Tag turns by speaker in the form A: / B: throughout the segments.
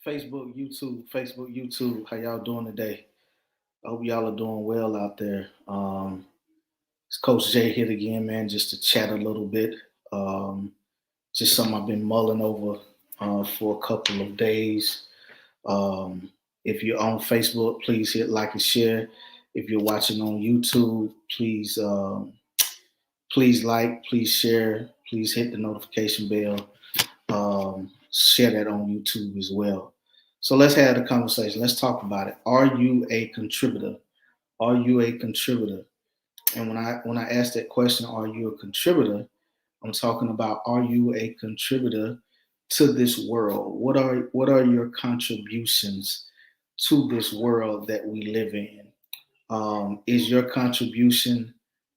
A: Facebook, YouTube. How y'all doing today? I hope y'all are doing well out there. It's Coach Jay here again, man, just to chat a little bit. Um, just something I've been mulling over for a couple of days. Um, if you're on Facebook, please hit like and share. If you're watching on YouTube, please like, please share, please hit the notification bell. Share that on YouTube as well. So let's have the conversation. Let's talk about it. Are you a contributor? Are you a contributor? And when I ask that question, are you a contributor? I'm talking about, are you a contributor to this world? What are your contributions to this world that we live in? Is your contribution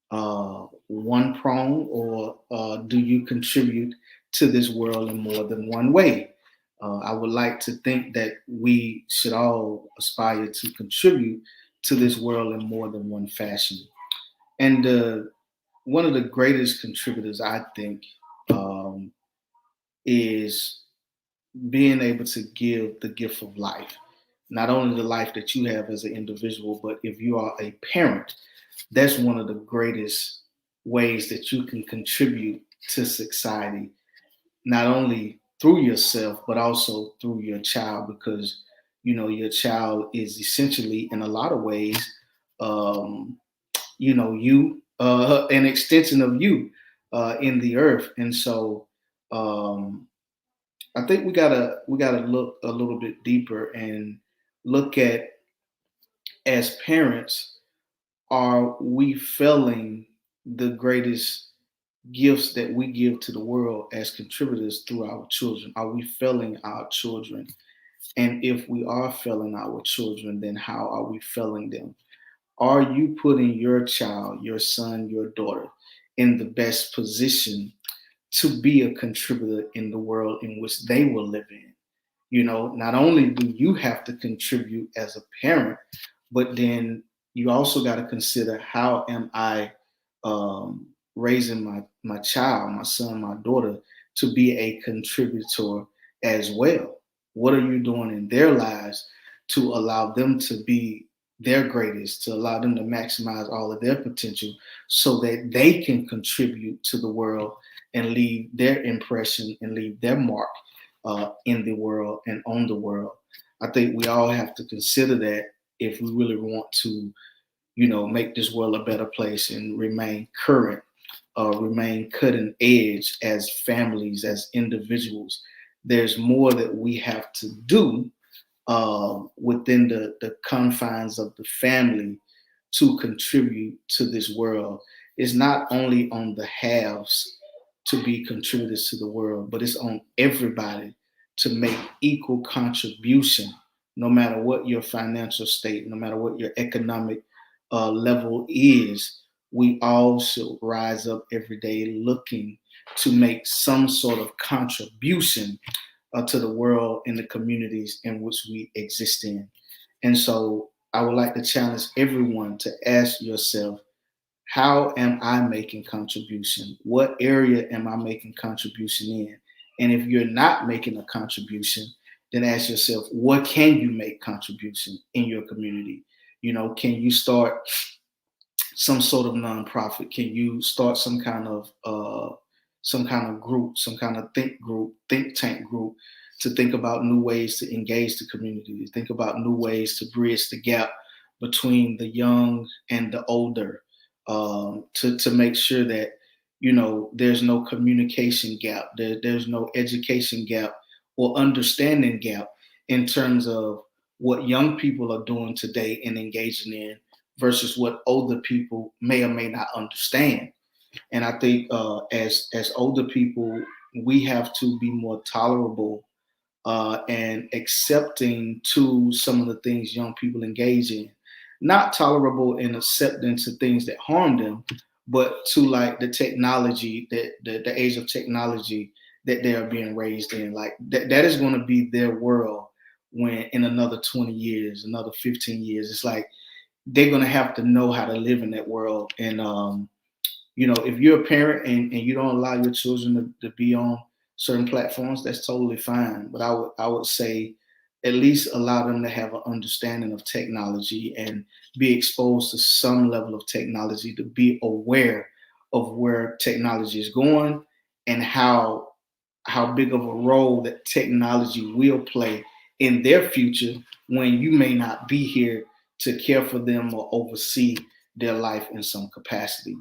A: one prong, or do you contribute to this world in more than one way? I would like to think that we should all aspire to contribute to this world in more than one fashion. And one of the greatest contributors, I think, um, is being able to give the gift of life. Not only the life that you have as an individual, but if you are a parent, that's one of the greatest ways that you can contribute to society, not only through yourself, but also through your child, because your child is essentially, in a lot of ways, um, you an extension of you in the earth. And so um, I think we gotta look a little bit deeper and look at, as parents, are we failing the greatest gifts that we give to the world as contributors through our children? Are we failing our children? And if we are failing our children, then how are we failing them? Are you putting your child, your son, your daughter in the best position to be a contributor in the world in which they will live in? Not only do you have to contribute as a parent, but then you also got to consider, how am I raising my child, my son, my daughter, to be a contributor as well? What are you doing in their lives to allow them to be their greatest, to allow them to maximize all of their potential, so that they can contribute to the world and leave their impression and leave their mark in the world and on the world? I think we all have to consider that if we really want to, make this world a better place and remain current, remain cutting edge as families, as individuals. There's more that we have to do within the confines of the family to contribute to this world. It's not only on the haves to be contributors to the world, but it's on everybody to make equal contribution, no matter what your financial state, no matter what your economic level is. We all should rise up every day looking to make some sort of contribution to the world and the communities in which we exist in. And so I would like to challenge everyone to ask yourself, how am I making contribution? What area am I making contribution in? And if you're not making a contribution, then ask yourself, what can you make contribution in your community? Can you start some sort of nonprofit? Can you start some kind of group, some kind of think tank group, to think about new ways to engage the community, to think about new ways to bridge the gap between the young and the older, to make sure that there's no communication gap, there's no education gap or understanding gap in terms of what young people are doing today and engaging in versus what older people may or may not understand. And I think as older people, we have to be more tolerable and accepting to some of the things young people engage in. Not tolerable in accepting to things that harm them, but to, like, the technology, that the age of technology that they are being raised in. Like that is going to be their world when, in another 20 years, another 15 years. It's like they're going to have to know how to live in that world. And if you're a parent and you don't allow your children to be on certain platforms, that's totally fine. But I would say at least allow them to have an understanding of technology and be exposed to some level of technology, to be aware of where technology is going and how big of a role that technology will play in their future when you may not be here to care for them or oversee their life in some capacity.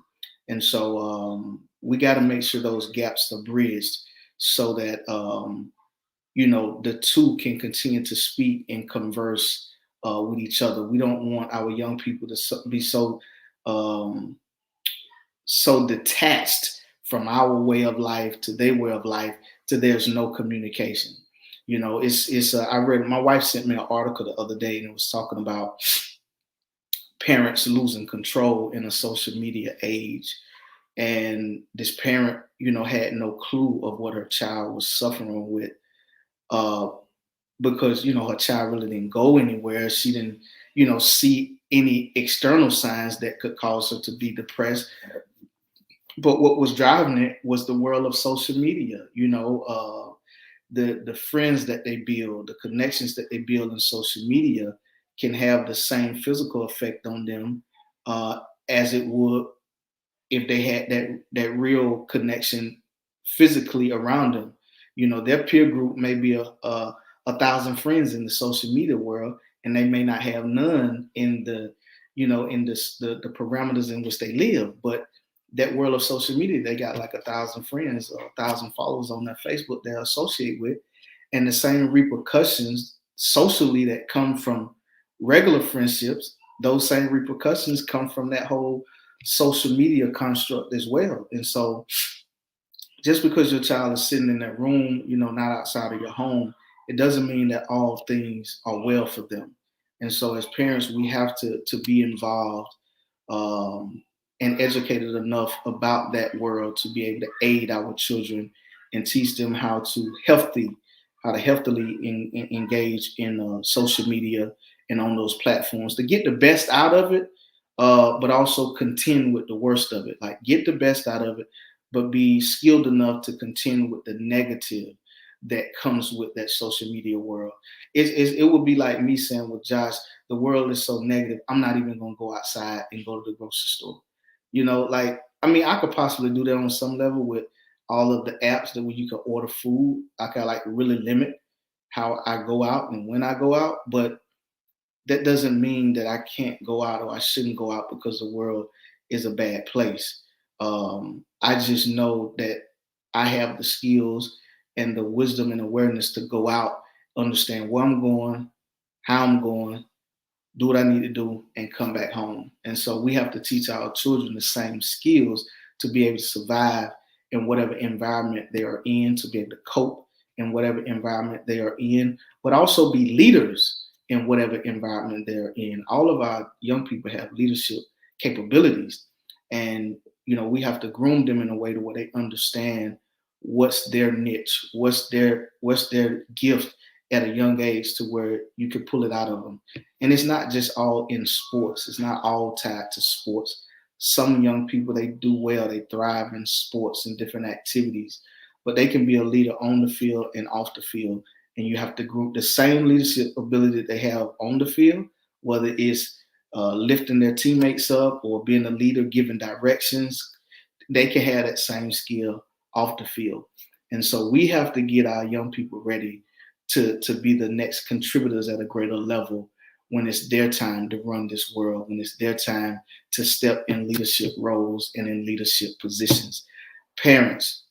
A: And so we got to make sure those gaps are bridged so that the two can continue to speak and converse with each other. We don't want our young people to be um, so detached from our way of life to their way of life to there's no communication. It's I read, my wife sent me an article the other day, and it was talking about parents losing control in a social media age. And this parent, had no clue of what her child was suffering with, uh, because her child really didn't go anywhere. She didn't, see any external signs that could cause her to be depressed. But what was driving it was the world of social media. The friends that they build, the connections that they build in social media can have the same physical effect on them as it would if they had that real connection physically around them. Their peer group may be a thousand friends in the social media world, and they may not have none in the parameters in which they live. But that world of social media, they got like 1,000 friends or 1,000 followers on their Facebook they're associated with, and the same repercussions socially that come from regular friendships, those same repercussions come from that whole social media construct as well. And so just because your child is sitting in that room, not outside of your home, it doesn't mean that all things are well for them. And so as parents, we have to be involved um, and educated enough about that world to be able to aid our children and teach them how to healthily engage in social media and on those platforms to get the best out of it, but also contend with the worst of it. Like get the best out of it, but be skilled enough to contend with the negative that comes with that social media world. It would be like me saying, well, Josh, the world is so negative, I'm not even going to go outside and go to the grocery store. Like, I mean, I could possibly do that on some level with all of the apps that where you can order food. I can like really limit how I go out and when I go out, but that doesn't mean that I can't go out or I shouldn't go out because the world is a bad place. I just know that I have the skills and the wisdom and awareness to go out, understand where I'm going, how I'm going, do what I need to do, and come back home. And so we have to teach our children the same skills to be able to survive in whatever environment they are in, to be able to cope in whatever environment they are in, but also be leaders in whatever environment they're in. All of our young people have leadership capabilities, and we have to groom them in a way to where they understand what's their niche, what's their gift at a young age, to where you can pull it out of them. And it's not just all in sports. It's not all tied to sports. Some young people, they do well, they thrive in sports and different activities, but they can be a leader on the field and off the field. And you have to group the same leadership ability that they have on the field, whether it's lifting their teammates up or being a leader, giving directions. They can have that same skill off the field. And so we have to get our young people ready to be the next contributors at a greater level when it's their time to run this world, when it's their time to step in leadership roles and in leadership positions. Parents,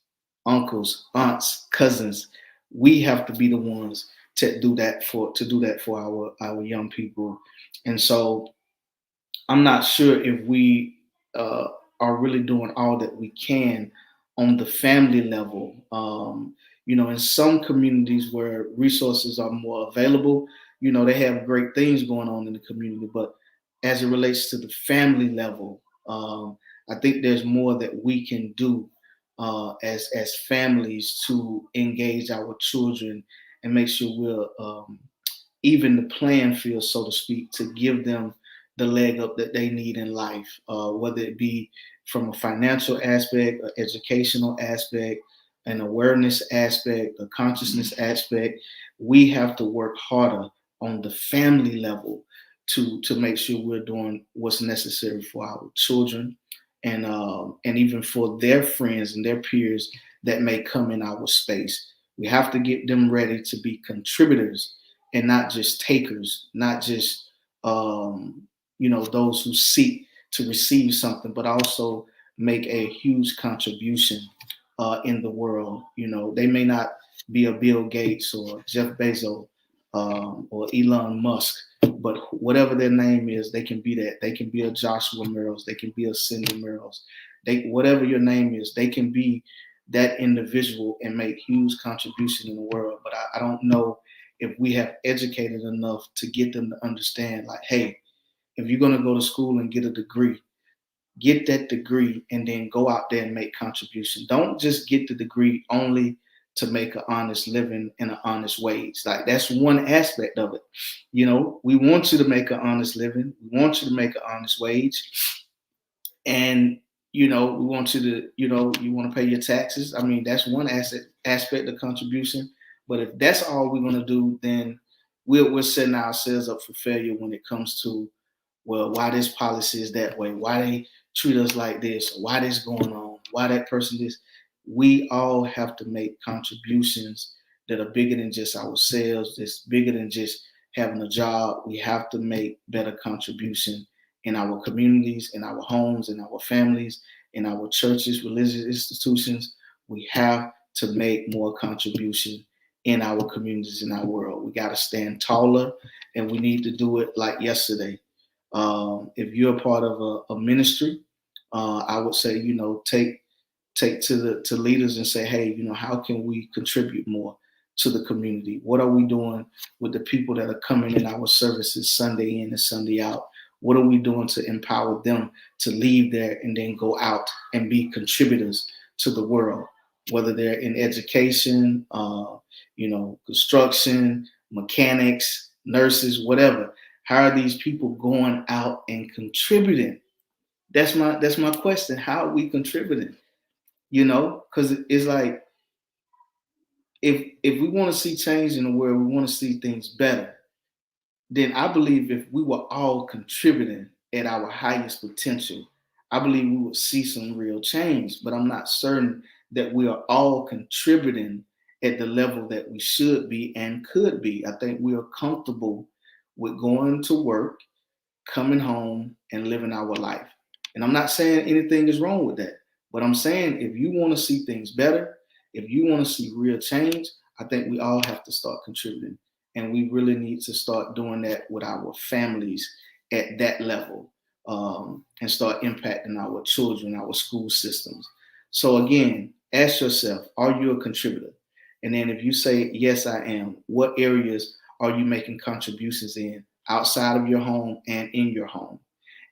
A: uncles, aunts, cousins, we have to be the ones to do that for our young people. And so I'm not sure if we are really doing all that we can on the family level. In some communities where resources are more available, they have great things going on in the community. But as it relates to the family level, I think there's more that we can do as families to engage our children and make sure we're even the playing field, so to speak, to give them the leg up that they need in life, whether it be from a financial aspect, an educational aspect, an awareness aspect, a consciousness aspect. We have to work harder on the family level to make sure we're doing what's necessary for our children and even for their friends and their peers that may come in our space. We have to get them ready to be contributors and not just takers, not just those who seek to receive something, but also make a huge contribution in the world. They may not be a Bill Gates or Jeff Bezos or Elon Musk, but whatever their name is, they can be that. They can be a Joshua Merrills. They can be a Cindy Merrills. Whatever your name is, they can be that individual and make huge contribution in the world. But I don't know if we have educated enough to get them to understand, like, hey, if you're going to go to school and get a degree, get that degree and then go out there and make contribution. Don't just get the degree only to make an honest living and an honest wage. Like, that's one aspect of it. We want you to make an honest living. We want you to make an honest wage. And, we want you to, you want to pay your taxes. I mean, that's one aspect of contribution. But if that's all we're going to do, then we're setting ourselves up for failure when it comes to, well, why this policy is that way, why they treat us like this, why this going on, why that person is. We all have to make contributions that are bigger than just ourselves, that's bigger than just having a job. We have to make better contribution in our communities, in our homes, in our families, in our churches, religious institutions. We have to make more contribution in our communities, in our world. We got to stand taller, and we need to do it like yesterday. If you're a part of a ministry, I would say, take to leaders and say, hey, how can we contribute more to the community? What are we doing with the people that are coming in our services Sunday in and Sunday out? What are we doing to empower them to leave there and then go out and be contributors to the world, whether they're in education, construction, mechanics, nurses, whatever? How are these people going out and contributing? That's my question. How are we contributing? Because it's like, if we want to see change in the world, we want to see things better, then I believe if we were all contributing at our highest potential, I believe we would see some real change. But I'm not certain that we are all contributing at the level that we should be and could be. I think we are comfortable with going to work, coming home, and living our life. And I'm not saying anything is wrong with that, but I'm saying if you want to see things better, if you want to see real change, I think we all have to start contributing. And we really need to start doing that with our families at that level, and start impacting our children, our school systems. So again, ask yourself, are you a contributor? And then if you say, yes, I am, what areas are you making contributions in outside of your home and in your home?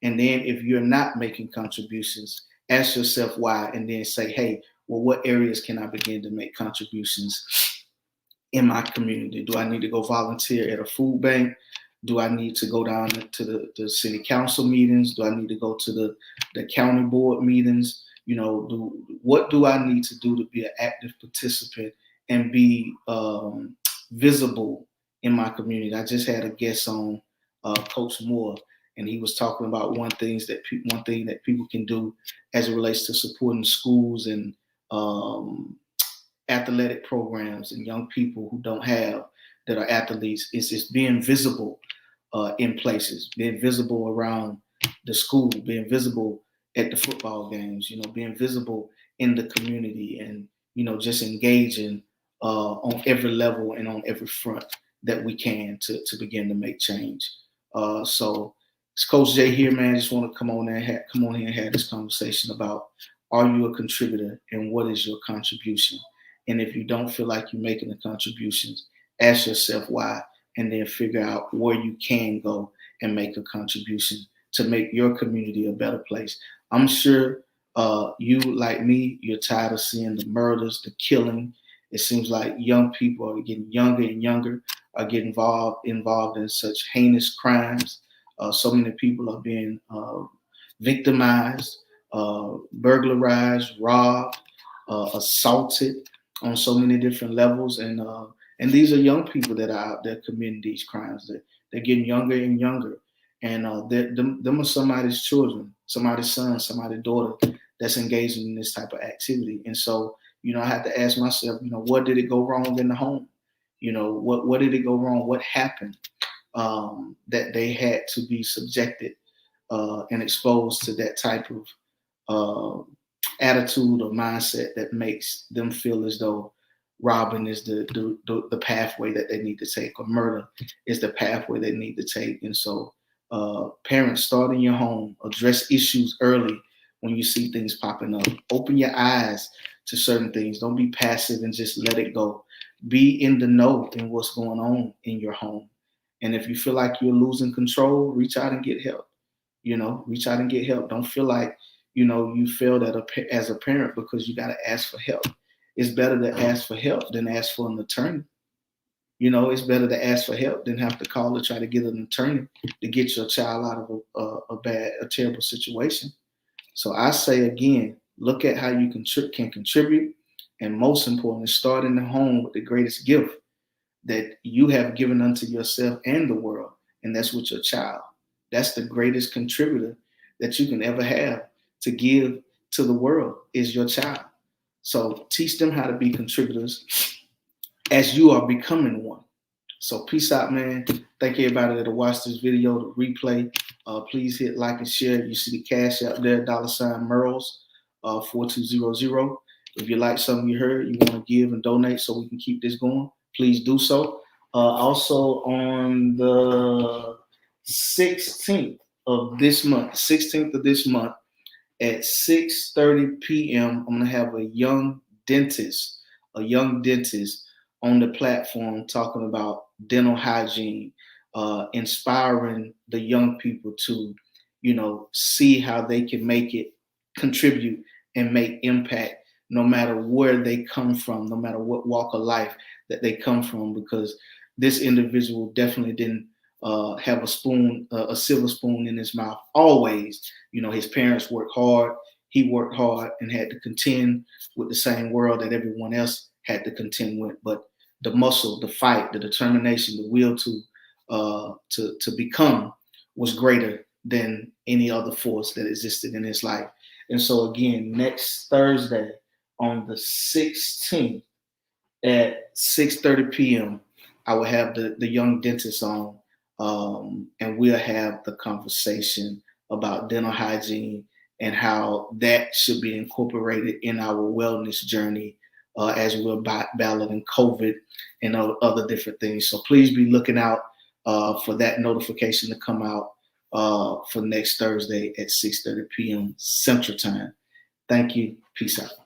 A: And then if you're not making contributions, ask yourself why, and then say, hey, well, what areas can I begin to make contributions in my community? Do I need to go volunteer at a food bank? Do I need to go down to the city council meetings? Do I need to go to the county board meetings? What do I need to do to be an active participant and be visible in my community? I just had a guest on, Coach Moore, and he was talking about one thing that people can do as it relates to supporting schools and athletic programs and young people who don't have, that are athletes, is being visible in places, being visible around the school, being visible at the football games, being visible in the community, and just engaging on every level and on every front that we can to begin to make change. So it's Coach Jay here, man. I just want to come on here and have this conversation about, are you a contributor and what is your contribution? And if you don't feel like you're making the contributions, ask yourself why, and then figure out where you can go and make a contribution to make your community a better place. I'm sure you, like me, you're tired of seeing the murders, the killing. It seems like young people are getting younger and younger, are getting involved in such heinous crimes. So many people are being victimized, burglarized, robbed, assaulted. on so many different levels, and these are young people that are out there committing these crimes. They're getting younger and younger, and them are somebody's children, somebody's son, somebody's daughter that's engaging in this type of activity. And so, I have to ask myself, what did it go wrong in the home? What did it go wrong? What happened that they had to be subjected and exposed to that type of attitude or mindset that makes them feel as though robbing is the pathway that they need to take, or murder is the pathway they need to take. And so, parents, start in your home, address issues early when you see things popping up. Open your eyes to certain things. Don't be passive and just let it go. Be in the know in what's going on in your home. And if you feel like you're losing control, reach out and get help. Reach out and get help. Don't feel like, you failed as a parent because you got to ask for help. It's better to ask for help than ask for an attorney. It's better to ask for help than have to call to try to get an attorney to get your child out of a terrible situation. So I say again, look at how you can contribute, and most importantly, start in the home with the greatest gift that you have given unto yourself and the world, and that's with your child. That's the greatest contributor that you can ever have to give to the world, is your child. So teach them how to be contributors as you are becoming one. So peace out, man. Thank everybody that watched this video, the replay. Please hit like and share. You see the cash out there, $Merles 4200. If you like something you heard, you want to give and donate so we can keep this going, please do so. Also on the 16th of this month, at 6:30 p.m., I'm going to have a young dentist on the platform talking about dental hygiene, inspiring the young people to, see how they can make it, contribute, and make impact no matter where they come from, no matter what walk of life that they come from, because this individual definitely didn't have a silver spoon in his mouth always. His parents worked hard. He worked hard and had to contend with the same world that everyone else had to contend with. But the muscle, the fight, the determination, the will to become was greater than any other force that existed in his life. And so again, next Thursday on the 16th at 6:30 p.m., I will have the young dentist on, and we'll have the conversation about dental hygiene and how that should be incorporated in our wellness journey as we're battling COVID and other different things. So please be looking out for that notification to come out for next Thursday at 6:30 p.m. Central Time. Thank you. Peace out.